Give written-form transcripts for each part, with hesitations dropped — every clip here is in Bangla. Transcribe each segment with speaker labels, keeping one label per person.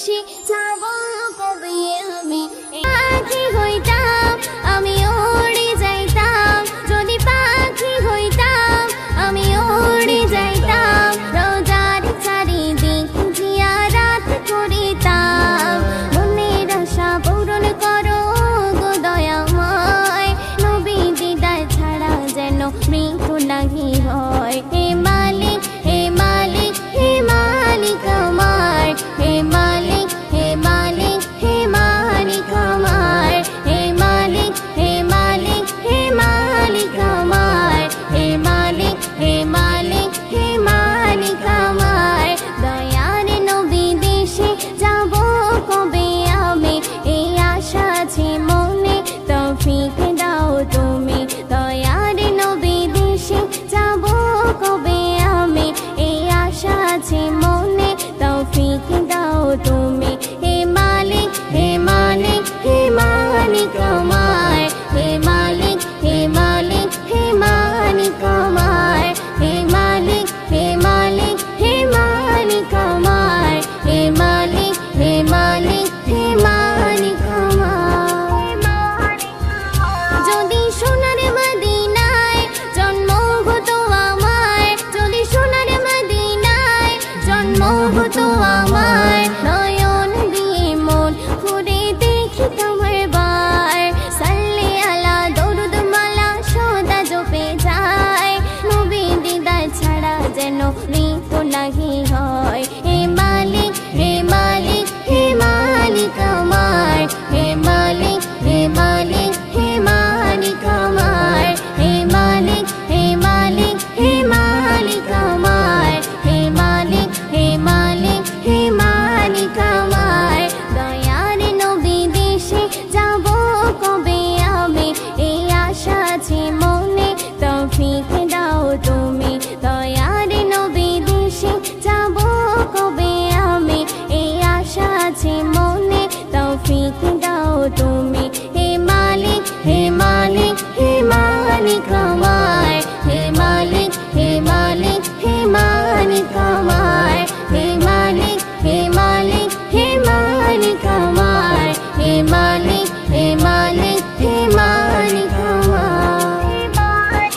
Speaker 1: দেশে যাব কবে আমি পাখি হইতাম আমি উড়ে যাইতাম যদি পাখি হইতাম আমি উড়ে যাইতাম রোজার চারিদিক জিয়ারাত করিতাম মনের আশা পূরণ করো গো দয়াময় নবী দিদার ছাড়া যেন মৃত্যু নাহি হয় হে মালিক হে মালিক হে মালিক আমার হে মালিক হে মালিক হে মালিক আমার হে মালিক হে মালিক হে মালিক আমার হে মালিক হে মালিক হে মালিক আমার দয়ার নবী দেশে যাব কবে আমি এই আশা আছে মনে তৌফিক দাও তুমি দয়ার নবী দেশে যাব কবে আমি এই আশা আছে মনে তৌফিক দাও তুমি হে মালিক হে মালিক হে মালিক আমার হে মালিক হে মালিক হে মালিক আমার হে মালিক হে মালিক হে মালিক আমার হে মালিক হে মালিক হে মালিক আমার যদি সোনার মদিনায় জন্ম হতো আমার যদি সোনার মদিনায় জন্ম হতো আমার নয়ন দিয়ে মন ঘুরে দেখিতাম একবার সাল্লি আলা দরুদ মালা সদা জপে যায় নবী দিদার ছাড়া যেন মৃত্যু নাহি হয় হে মালিক হে মালিক হে মালিক আমার হে মালিক হে মালিক হে মালিক আমার হে মালিক হে মালিক হে মালিক আমার হে মালিক হে মালিক হে মালিক আমার দয়ার নবী দেশে যাব কবে আমি এই আশা আছে মনে তৌফিক দাও তুমি দয়ার নবী দেশে যাব কবে আমি এই আশা আছে মনে তৌফিক দাও তুমি হে মালিক হে মালিক হে মালিক আমার হে মালিক হে মালিক হে মালিক আমার হে মালিক হে মালিক হে মালিক আমার হে মালিক হে মালিক হে মালিক আমার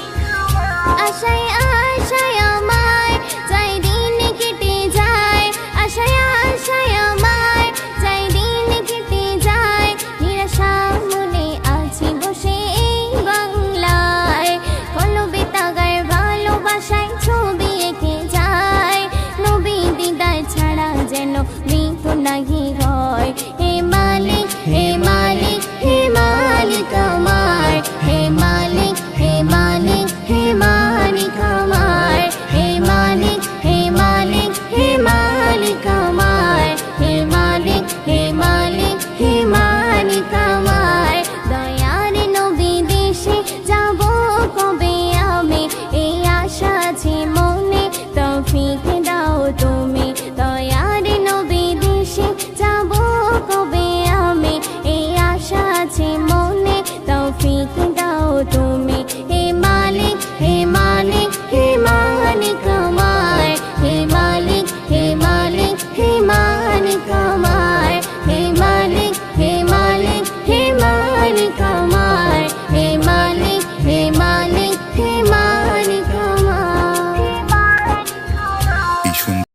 Speaker 1: আশায় আশায় আমায় যাই দিন কেটে যায় আশায় আশায় আমায় যাই দিন কেটে যায় নিরাশা মনে আছি বসে এই বাংলায় কলবে তাগায় ভালোবাসায় ছবি এঁকে যায় নবী দিদার ছাড়া যেন মৃত্যু নাহি হয়